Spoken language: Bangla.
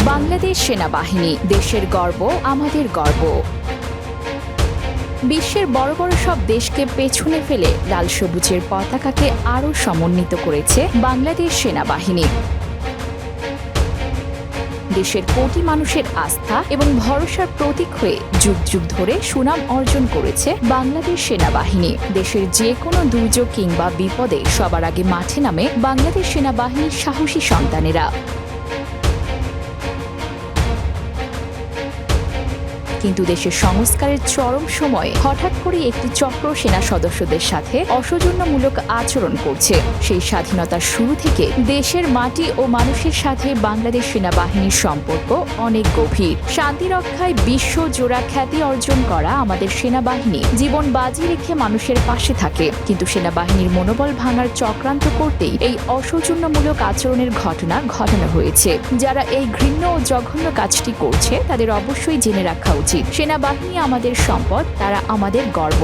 বাংলাদেশ সেনাবাহিনী দেশের গর্ব, আমাদের গর্ব। বিশ্বের বড় বড় সব দেশকে পেছনে ফেলে লাল সবুজের পতাকাকে আরও সমন্বিত করেছে বাংলাদেশ সেনাবাহিনী। দেশের কোটি মানুষের আস্থা এবং ভরসার প্রতীক হয়ে যুগ যুগ ধরে সুনাম অর্জন করেছে বাংলাদেশ সেনাবাহিনী। দেশের যে কোনো দুর্যোগ কিংবা বিপদে সবার আগে মাঠে নামে বাংলাদেশ সেনাবাহিনীর সাহসী সন্তানেরা। কিন্তু দেশের সংস্কারের চরম সময়ে হঠাৎ করে একটি চক্র সেনা সদস্যদের সাথে অসৌজন্যমূলক আচরণ করছে। সেই স্বাধীনতার শুরু থেকে দেশের মাটি ও মানুষের সাথে বাংলাদেশ সেনাবাহিনীর সম্পর্ক অনেক গভীর। শান্তি রক্ষায় বিশ্বজোড়া খ্যাতি অর্জন করা আমাদের সেনাবাহিনী জীবন বাজি রেখে মানুষের পাশে থাকে। কিন্তু সেনাবাহিনীর মনোবল ভাঙার চক্রান্ত করতেই এই অসৌজন্যমূলক আচরণের ঘটনা ঘটানো হয়েছে। যারা এই ঘৃণ্য ও জঘন্য কাজটি করছে তাদের অবশ্যই জেনে রাখা উচিত, সেনাবাহিনী আমাদের সম্পদ, তারা আমাদের গর্ব।